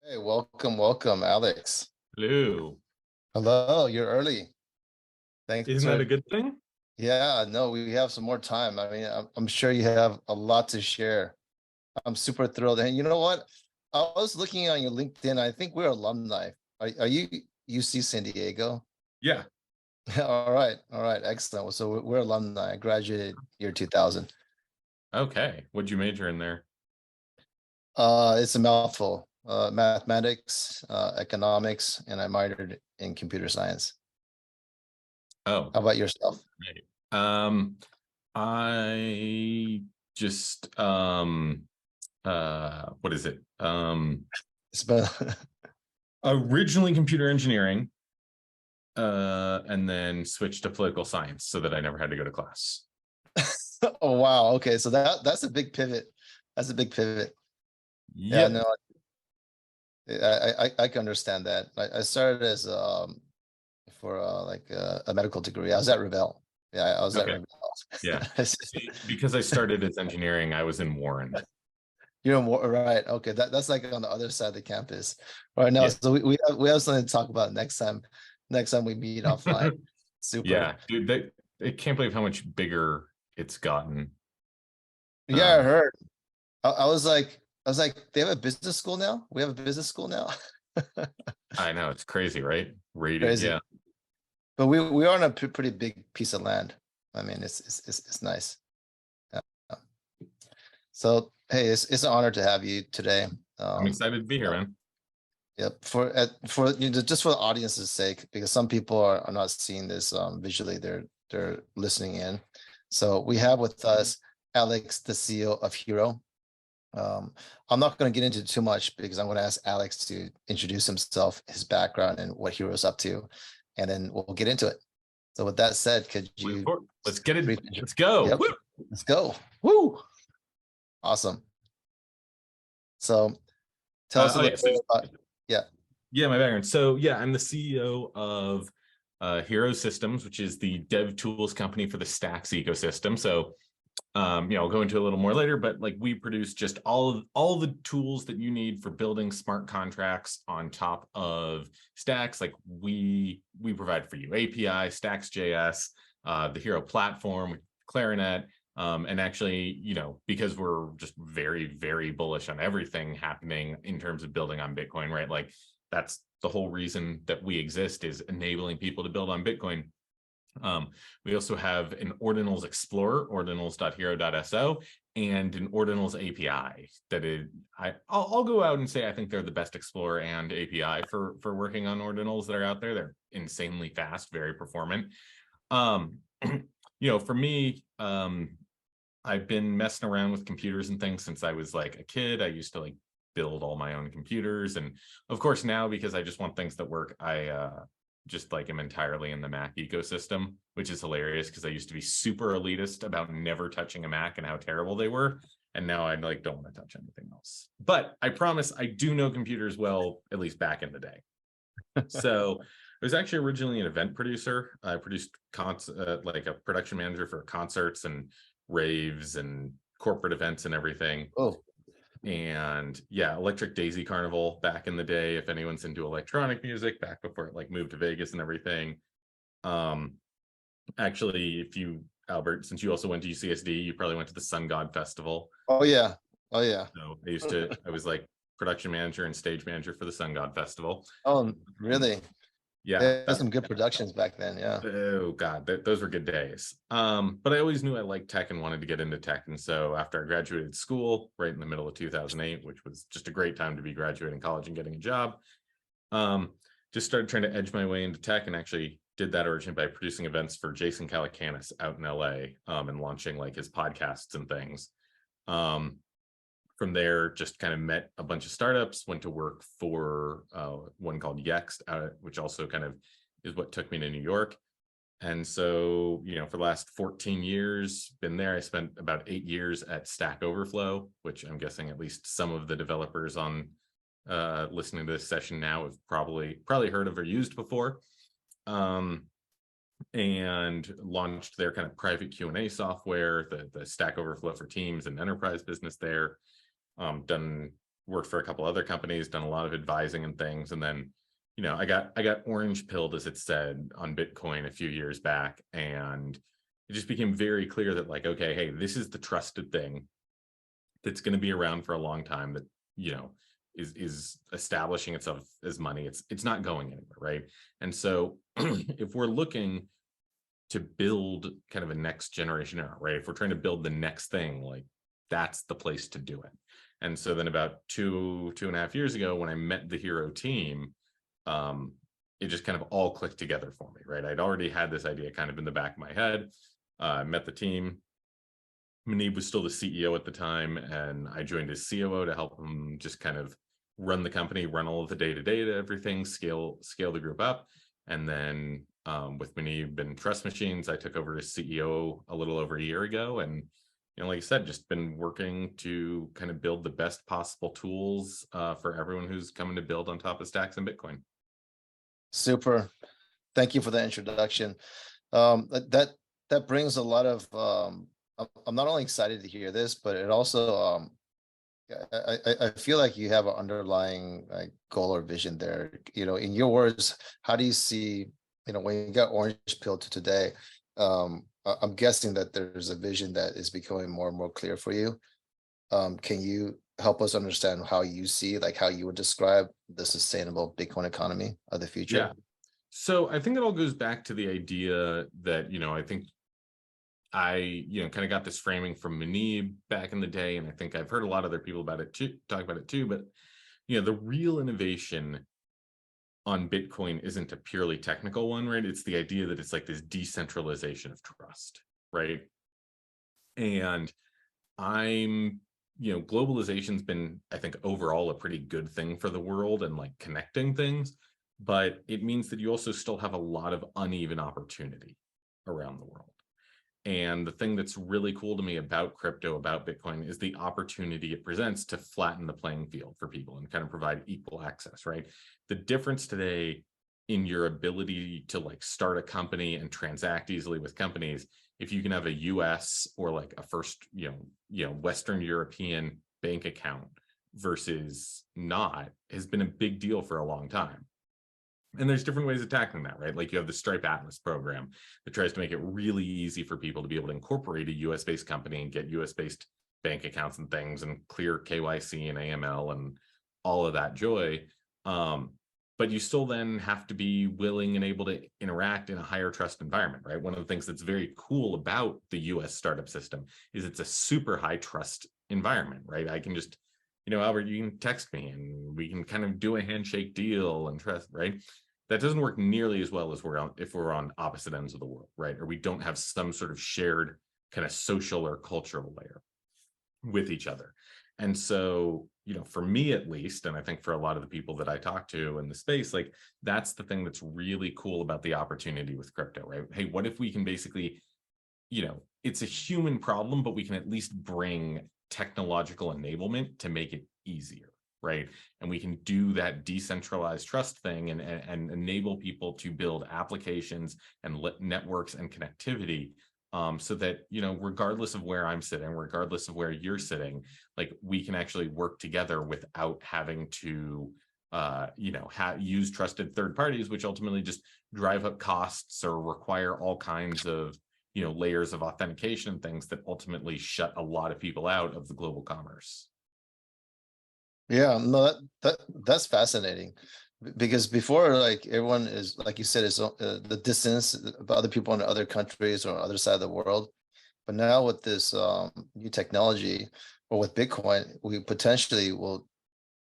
Hey, welcome, Alex. Hello. Hello, you're early. Thanks Isn't that for, a good thing? yeah, no, we have some more time. I mean, I'm sure you have a lot to share. I'm super thrilled. And you know what? I was looking on your LinkedIn. I think we're alumni. Are you UC San Diego? Yeah. All right, excellent. Well, so we're alumni. I graduated year 2000. Okay. What'd you major in there? It's a mouthful. Mathematics, economics, and I minored in computer science. Oh, How about yourself? right. I just what is it? It's been Originally computer engineering, and then switched to political science so that I never had to go to class. Oh wow. Okay, so that's a big pivot. That's a big pivot. Yeah, Yep. no, I can understand that. I started as for like a medical degree. I was at Revelle. Yeah, I was at Okay. Yeah. Revelle. See, because I started as engineering, I was in Warren. You're more right. Okay, that's like on the other side of the campus. All right, now Yeah. so we have something to talk about next time. Next time we meet offline. Super. Yeah, dude, I can't believe how much bigger it's gotten. Yeah, I Um, heard. I was like, they have a business school now? We have a business school now? I know it's crazy, right? Rated, Crazy. yeah. But we are on a pretty big piece of land. I mean, it's nice. Yeah. So hey, it's an honor to have you today. I'm excited to be here, Yeah, man. yeah. For just for the audience's sake, because some people are not seeing this visually, they're listening in. So we have with us Alex, the CEO of Hero. I'm not going to get into too much because I'm going to ask Alex to introduce himself, his background, and what Hero's up to, and then we'll get into it. So with that said, could you Let's get it. brief Let's go. Yep, Woo! let's go. Woo! Awesome. So tell us a Oh yeah, little bit about, yeah. yeah, my background. So yeah, I'm the CEO of Hero Systems, which is the dev tools company for the Stacks ecosystem. So I'll go into a little more later, but like we produce just all the tools that you need for building smart contracts on top of Stacks. Like we provide for you API, Stacks.js, the Hero platform, Clarinet, and actually, because we're just very, very bullish on everything happening in terms of building on Bitcoin, right? Like that's the whole reason that we exist is enabling people to build on Bitcoin. We also have an Ordinals Explorer, ordinals.hero.so, and an Ordinals API I'll go out and say I think they're the best Explorer and API for working on Ordinals that are out there. They're insanely fast, very performant. For me, I've been messing around with computers and things since I was like a kid. I used to like build all my own computers, and of course now because I just want things that work, I just like am entirely in the Mac ecosystem, which is hilarious because I used to be super elitist about never touching a Mac and how terrible they were, and now I like don't want to touch anything else. But I promise I do know computers well, at least back in the day. So I was actually originally an event producer. I produced like a production manager for concerts and raves and corporate events and everything. Oh, And yeah, Electric Daisy Carnival back in the day, if anyone's into electronic music, back before it like moved to Vegas and everything. Um, Actually, if you, Albert, since you also went to UCSD, you probably went to the Sun God Festival. oh yeah. Oh yeah. So I was like production manager and stage manager for the Sun God Festival. Oh, really? Yeah, They had some good productions back then. Yeah. oh god, those were good days. But I always knew I liked tech and wanted to get into tech, and so after I graduated school right in the middle of 2008, which was just a great time to be graduating college and getting a job, just started trying to edge my way into tech, and actually did that originally by producing events for Jason Calacanis out in LA, and launching like his podcasts and things. From there, just kind of met a bunch of startups, went to work for one called Yext, which also kind of is what took me to New York. And so, for the last 14 years, been there. I spent about 8 years at Stack Overflow, which I'm guessing at least some of the developers on listening to this session now have probably heard of or used before. And launched their kind of private Q&A software, the Stack Overflow for Teams and enterprise business there. Done worked for a couple other companies, done a lot of advising and things. And then, I got orange pilled, as it said, on Bitcoin a few years back. And it just became very clear that like, okay, hey, this is the trusted thing that's going to be around for a long time, that, is establishing itself as money. It's not going anywhere, right? And so if we're looking to build kind of a next generation era, right? If we're trying to build the next thing, like that's the place to do it. And so then about two and a half years ago, when I met the Hero team, it just kind of all clicked together for me, right? I'd already had this idea kind of in the back of my head. Met the team. Manib was still the CEO at the time, and I joined as COO to help him just kind of run the company, run all of the day-to-day to everything, scale the group up. And then with Manib and Trust Machines, I took over as CEO a little over a year ago. And, like I said, just been working to kind of build the best possible tools for everyone who's coming to build on top of Stacks and Bitcoin. Super. Thank you for the introduction. That brings a lot of, I'm not only excited to hear this, but it also, I feel like you have an underlying goal or vision there. In your words, how do you see, when you got orange pill to today, I'm guessing that there's a vision that is becoming more and more clear for you. Can you help us understand how you see, like how you would describe the sustainable Bitcoin economy of the future? Yeah. So I think it all goes back to the idea that, I think I, kind of got this framing from Manib back in the day. And I think I've heard a lot of other people about it too, talk about it too. But, the real innovation on Bitcoin isn't a purely technical one, right? It's the idea that it's like this decentralization of trust, right? And globalization's been, I think, overall a pretty good thing for the world and like connecting things, but it means that you also still have a lot of uneven opportunity around the world. And the thing that's really cool to me about crypto, about Bitcoin, is the opportunity it presents to flatten the playing field for people and kind of provide equal access, right? The difference today in your ability to like start a company and transact easily with companies, if you can have a US or like a first, Western European bank account versus not, has been a big deal for a long time. And there's different ways of tackling that, right? Like you have the Stripe Atlas program that tries to make it really easy for people to be able to incorporate a US-based company and get US-based bank accounts and things and clear KYC and AML and all of that joy. But you still then have to be willing and able to interact in a higher trust environment, right? One of the things that's very cool about the US startup system is it's a super high trust environment, right? I can just, Albert, you can text me and we can kind of do a handshake deal and trust, right? That doesn't work nearly as well as if we're on opposite ends of the world, right? Or we don't have some sort of shared kind of social or cultural layer with each other. And so, for me at least, and I think for a lot of the people that I talk to in the space, like that's the thing that's really cool about the opportunity with crypto, right? Hey, what if we can basically, it's a human problem, but we can at least bring technological enablement to make it easier, right? And we can do that decentralized trust thing and enable people to build applications and networks and connectivity, so that, regardless of where I'm sitting, regardless of where you're sitting, like we can actually work together without having to, use trusted third parties, which ultimately just drive up costs or require all kinds of, layers of authentication and things that ultimately shut a lot of people out of the global commerce. Yeah, no, that's fascinating, because before, like everyone is, like you said, is the distance of other people in other countries or other side of the world. But now with this new technology, or with Bitcoin, we potentially will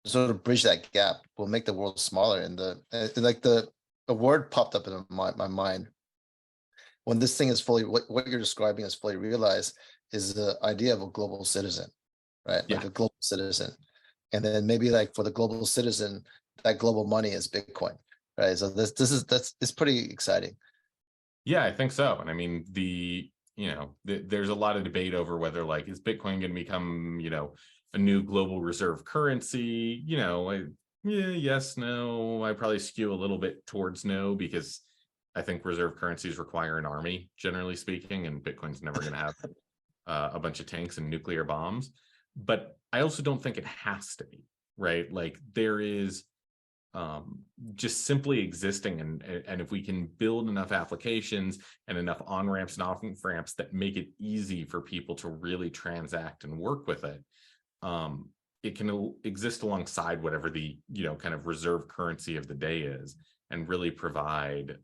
sort of bridge that gap. We'll make the world smaller. And a word popped up in my mind when this thing is fully, what you're describing is fully realized, is the idea of a global citizen, right? Yeah. Like a global citizen. And then maybe like for the global citizen, that global money is Bitcoin, right? So it's pretty exciting. Yeah, I think so. And I mean, there's a lot of debate over whether like, is Bitcoin going to become, a new global reserve currency? Yes, no, I probably skew a little bit towards no, because I think reserve currencies require an army, generally speaking, and Bitcoin's never going to have a bunch of tanks and nuclear bombs. But I also don't think it has to be, right? Like there is just simply existing, and if we can build enough applications and enough on-ramps and off-ramps that make it easy for people to really transact and work with it, it can exist alongside whatever the kind of reserve currency of the day is, and really provide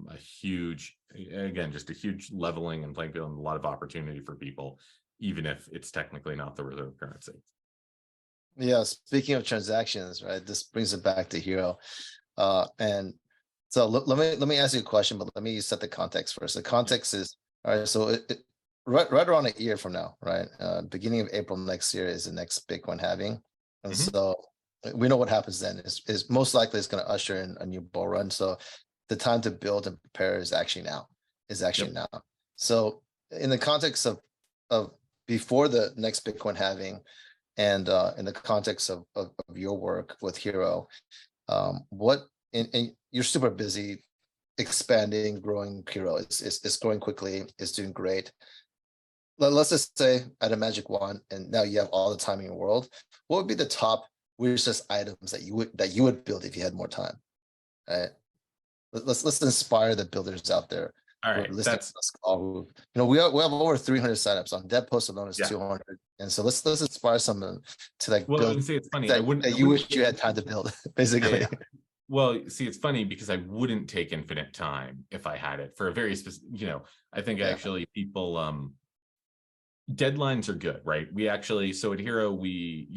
a huge, again, just a huge leveling and playing field and a lot of opportunity for people, even if it's technically not the reserve currency. Yeah, speaking of transactions, right? This brings it back to Hero. And so let me ask you a question, but let me set the context first. The context is, all right, so right around a year from now, right? Beginning of April next year is the next Bitcoin halving. And so we know what happens then is most likely it's going to usher in a new bull run. So the time to build and prepare is actually now, now. So in the context of before the next Bitcoin halving, and in the context of your work with Hero, and you're super busy expanding, growing Hero. It's growing quickly, it's doing great. Let's just say at a magic wand, and now you have all the time in your world, what would be the top wish list items that you would build if you had more time? Right? Let's inspire the builders out there. All right, that's all. We have over 300 signups on Dev Post alone is 200, and so let's inspire someone to like build. I would say it's funny. That you wish you had time to build, basically. Yeah. Well, see, it's funny because I wouldn't take infinite time if I had it for a very specific. I think actually people deadlines are good, right? We actually, so at Hero, we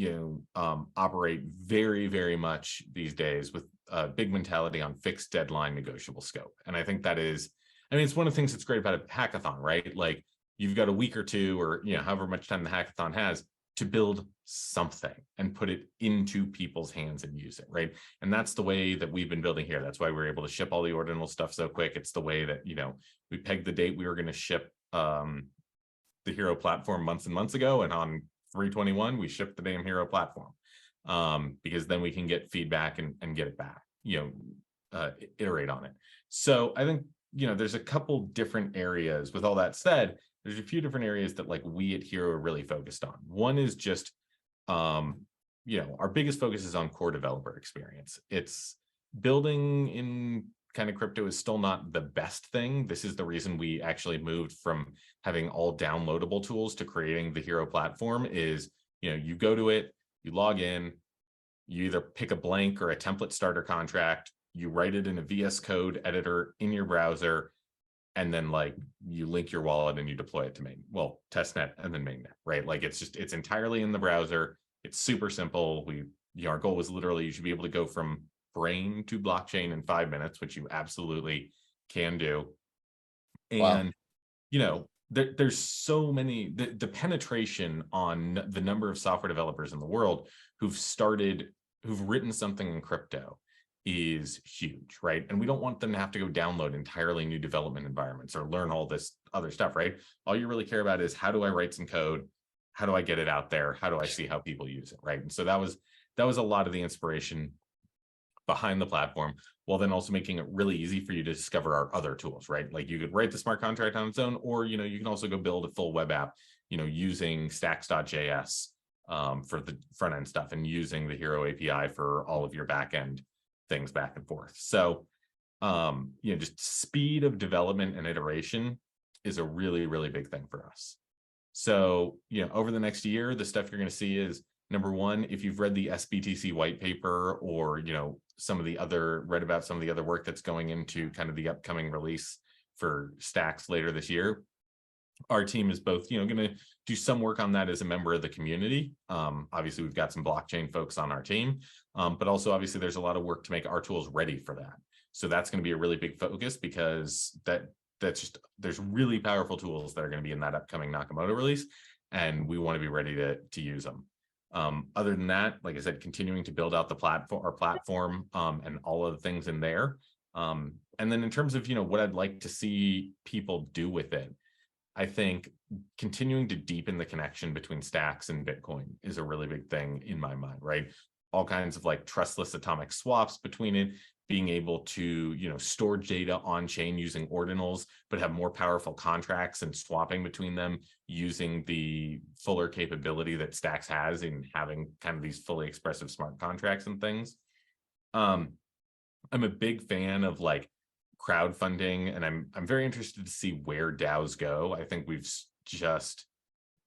operate very, very much these days with a big mentality on fixed deadline, negotiable scope, and I think that is. I mean, it's one of the things that's great about a hackathon, right? Like you've got a week or two, or however much time the hackathon has to build something and put it into people's hands and use it, right? And that's the way that we've been building here. That's why we're able to ship all the ordinal stuff so quick. It's the way that we pegged the date we were going to ship the Hero platform months and months ago, and on 3/21 we shipped the damn Hero platform, because then we can get feedback and get it back, iterate on it. So I think there's a couple different areas. With all that said, there's a few different areas that like we at Hero are really focused on. One is just, our biggest focus is on core developer experience. It's building in kind of crypto is still not the best thing. This is the reason we actually moved from having all downloadable tools to creating the Hero platform is, you go to it, you log in, you either pick a blank or a template starter contract, you write it in a VS Code editor in your browser, and then like you link your wallet and you deploy it to testnet and then mainnet, right? Like it's entirely in the browser. It's super simple. Our goal was literally you should be able to go from brain to blockchain in 5 minutes, which you absolutely can do. And there's so many, the penetration on the number of software developers in the world who've written something in crypto is huge, right? And we don't want them to have to go download entirely new development environments or learn all this other stuff, right? All you really care about is how do I write some code? How do I get it out there? How do I see how people use it, right? And so that was a lot of the inspiration behind the platform, while then also making it really easy for you to discover our other tools, right? Like you could write the smart contract on its own, or you can also go build a full web app, using stacks.js for the front end stuff, and using the Hero API for all of your back end things back and forth. So just speed of development and iteration is a really, really big thing for us. So over the next year, the stuff you're going to see is, number one, if you've read the SBTC white paper, or read about some of the other work that's going into kind of the upcoming release for Stacks later this year, our team is both going to do some work on that as a member of the community. Obviously we've got some blockchain folks on our team, but also obviously there's a lot of work to make our tools ready for that. So that's going to be a really big focus, because there's really powerful tools that are going to be in that upcoming Nakamoto release, and we want to be ready to use them. Other than that, like I said, continuing to build out the platform, and all of the things in there. And then in terms of what I'd like to see people do with it, I think continuing to deepen the connection between Stacks and Bitcoin is a really big thing in my mind, right? All kinds of like trustless atomic swaps between it, being able to, store data on chain using ordinals, but have more powerful contracts and swapping between them using the fuller capability that Stacks has in having kind of these fully expressive smart contracts and things. I'm a big fan of like crowdfunding, and I'm very interested to see where DAOs go. I think we've just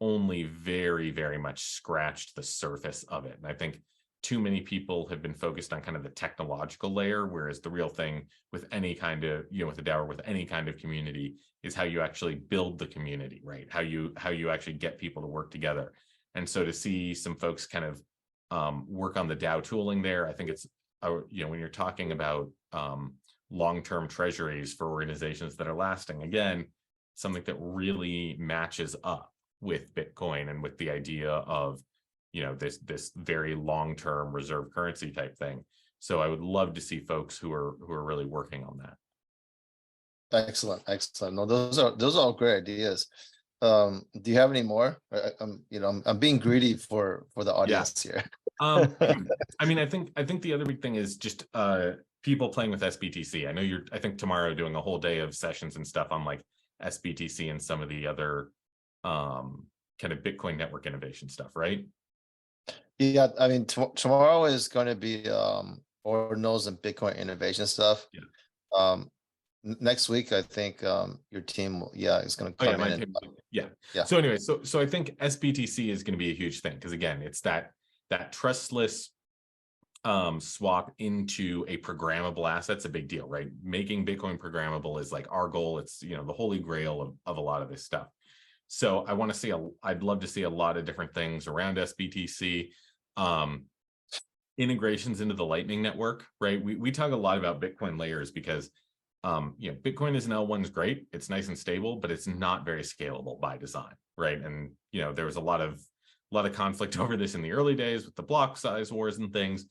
only very, very much scratched the surface of it. And I think too many people have been focused on kind of the technological layer, whereas the real thing with any kind of, with a DAO or with any kind of community is how you actually build the community, right? How you actually get people to work together. And so to see some folks kind of work on the DAO tooling there, I think it's, when you're talking about long-term treasuries for organizations that are lasting, again, something that really matches up with Bitcoin and with the idea of, this very long-term reserve currency type thing. So I would love to see folks who are really working on that. Excellent. No, those are all great ideas. Do you have any more? I'm being greedy for the audience here. I think the other big thing is just people playing with SBTC. I know I think tomorrow doing a whole day of sessions and stuff on like SBTC and some of the other kind of Bitcoin network innovation stuff, right? Yeah, I mean, tomorrow is going to be ordinals and Bitcoin innovation stuff. Yeah. Next week, I think your team, is going to come in. Yeah. So anyway, so I think SBTC is going to be a huge thing because again, it's that trustless swap into a programmable asset's a big deal, right? Making Bitcoin programmable is like our goal. It's the holy grail of a lot of this stuff. So I'd love to see a lot of different things around SBTC, integrations into the Lightning Network, right? We talk a lot about Bitcoin layers because Bitcoin as an L1 is great. It's nice and stable, but it's not very scalable by design, right? And there was a lot of conflict over this in the early days with the block size wars and things,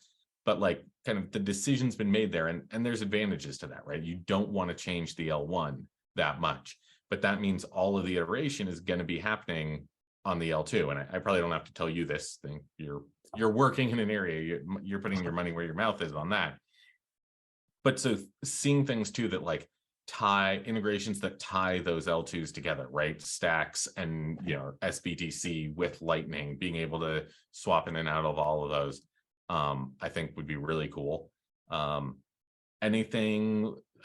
but like kind of the decision's been made there, and there's advantages to that, right? You don't want to change the L1 that much, but that means all of the iteration is going to be happening on the L2. And I probably don't have to tell you this thing. You're working in an area, you're putting your money where your mouth is on that. But so seeing things too that like tie integrations that tie those L2s together, right? Stacks and SBTC with Lightning, being able to swap in and out of all of those, I think would be really cool. I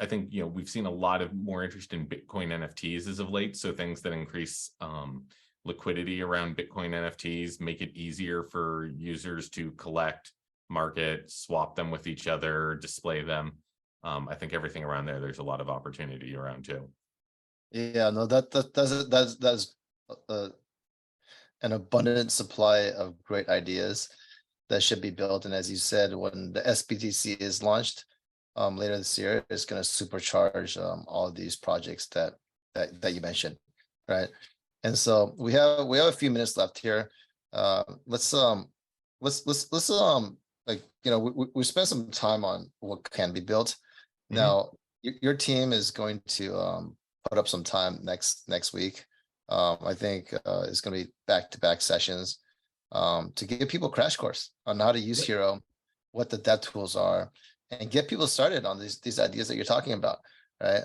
think we've seen a lot of more interest in Bitcoin NFTs as of late. So things that increase liquidity around Bitcoin NFTs, make it easier for users to collect, market, swap them with each other, display them. I think everything around there's a lot of opportunity around too. Yeah, no, that's an abundant supply of great ideas that should be built. And as you said, when the SBTC is launched later this year, it's going to supercharge all of these projects that you mentioned, right? And so we have a few minutes left here. Let's we spent some time on what can be built. Now, your team is going to put up some time next week. I think it's going to be back-to-back sessions to give people a crash course on how to use Hero, what the dev tools are, and get people started on these ideas that you're talking about, right?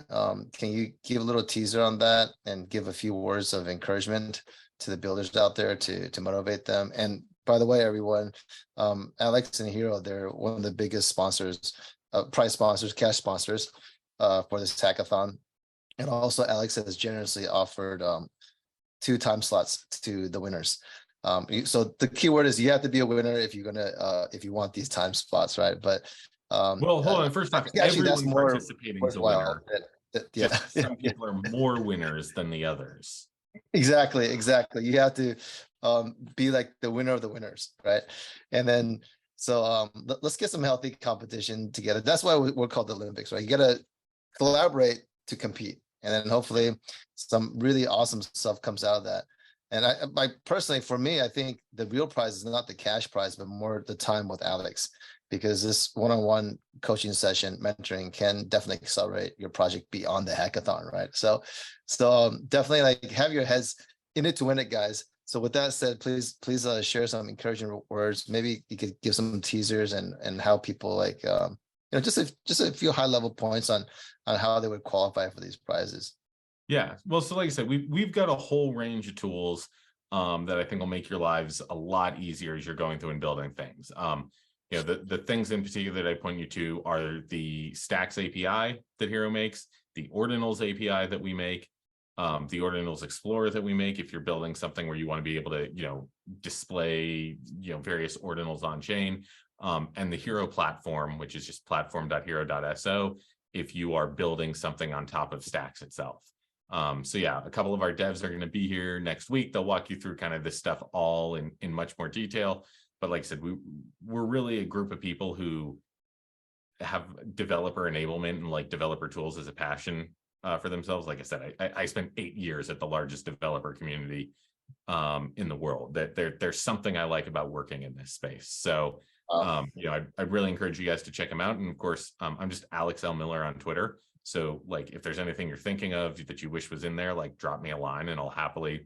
Can you give a little teaser on that and give a few words of encouragement to the builders out there to motivate them? And by the way, everyone, Alex and Hero, they're one of the biggest sponsors, prize sponsors, cash sponsors for this hackathon. And also Alex has generously offered 2 time slots to the winners. So the key word is you have to be a winner if you want these time slots, right? But well, hold on. First off, everyone participating is a winner. Some people are more winners than the others. Exactly. You have to be like the winner of the winners, right? And then so let's get some healthy competition together. That's why we're called the Olympics, right? You got to collaborate to compete, and then hopefully some really awesome stuff comes out of that. And I personally, for me, I think the real prize is not the cash prize, but more the time with Alex, because this one-on-one coaching session, mentoring can definitely accelerate your project beyond the hackathon, right? So definitely like have your heads in it to win it, guys. So with that said, please share some encouraging words. Maybe you could give some teasers and how people just a few high level points on how they would qualify for these prizes. Yeah, well, so like I said, we've got a whole range of tools that I think will make your lives a lot easier as you're going through and building things. The things in particular that I point you to are the Stacks API that Hero makes, the Ordinals API that we make, the Ordinals Explorer that we make if you're building something where you want to be able to, display, various ordinals on chain, and the Hero platform, which is just platform.hero.so if you are building something on top of Stacks itself. So yeah, a couple of our devs are going to be here next week. They'll walk you through kind of this stuff all in much more detail. But like I said, we're really a group of people who have developer enablement and like developer tools as a passion for themselves. Like I said, I spent 8 years at the largest developer community in the world. That there's something I like about working in this space. So I'd really encourage you guys to check them out. And of course, I'm just Alex L. Miller on Twitter. So like if there's anything you're thinking of that you wish was in there, like drop me a line and I'll happily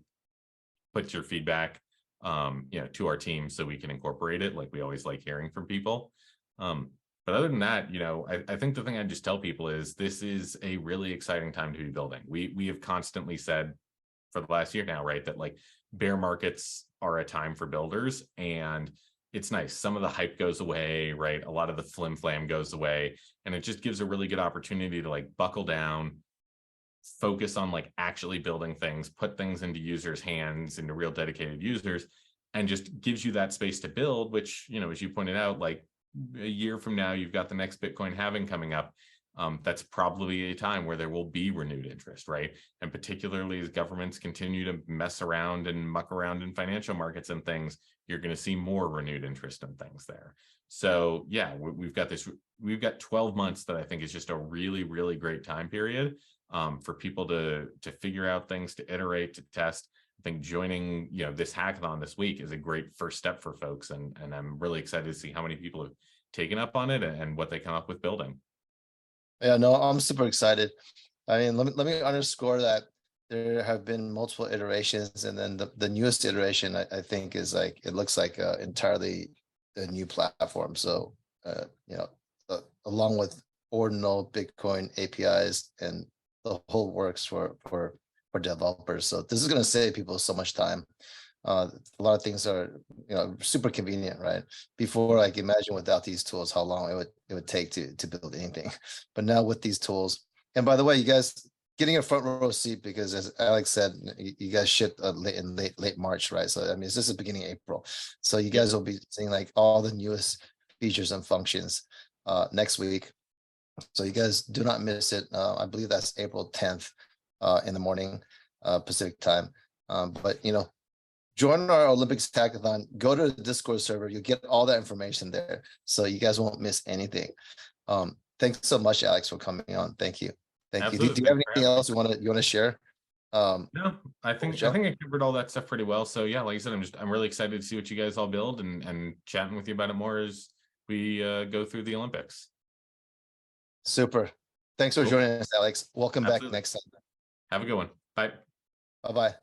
put your feedback to our team so we can incorporate it. Like we always like hearing from people. But other than that, I think the thing I just tell people is this is a really exciting time to be building. We have constantly said for the last year now, right, that like bear markets are a time for builders, and it's nice. Some of the hype goes away, right? A lot of the flim flam goes away, and it just gives a really good opportunity to like buckle down, focus on like actually building things, put things into users' hands, into real dedicated users, and just gives you that space to build, which, as you pointed out, like a year from now, you've got the next Bitcoin halving coming up. That's probably a time where there will be renewed interest, right? And particularly as governments continue to mess around and muck around in financial markets and things, you're going to see more renewed interest in things there. So yeah, we've got 12 months that I think is just a really, really great time period for people to figure out things, to iterate, to test. I think joining, this hackathon this week is a great first step for folks. And I'm really excited to see how many people have taken up on it and what they come up with building. Yeah, no, I'm super excited. I mean, let me underscore that there have been multiple iterations, and then the newest iteration I think is like, it looks like entirely a new platform. So along with ordinal Bitcoin APIs and the whole works for developers. So this is going to save people so much time. A lot of things are super convenient, right? Before, like, imagine without these tools how long it would take to build anything. But now with these tools, and by the way, you guys getting a front row seat, because as Alex said, you guys shipped late March, right? So I mean, it's just the beginning of April, so you guys will be seeing like all the newest features and functions next week. So you guys do not miss it. I believe that's April 10th in the morning Pacific time. But join our Olympics hackathon, go to the Discord server, you'll get all that information there. So you guys won't miss anything. Thanks so much, Alex, for coming on. Thank you. Thank you. Do you have anything else you want to share? No, I think I covered all that stuff pretty well. So yeah, like I said, I'm really excited to see what you guys all build and chatting with you about it more as we go through the Olympics. Super. Thanks for joining us, Alex. Welcome back next time. Have a good one. Bye. Bye-bye.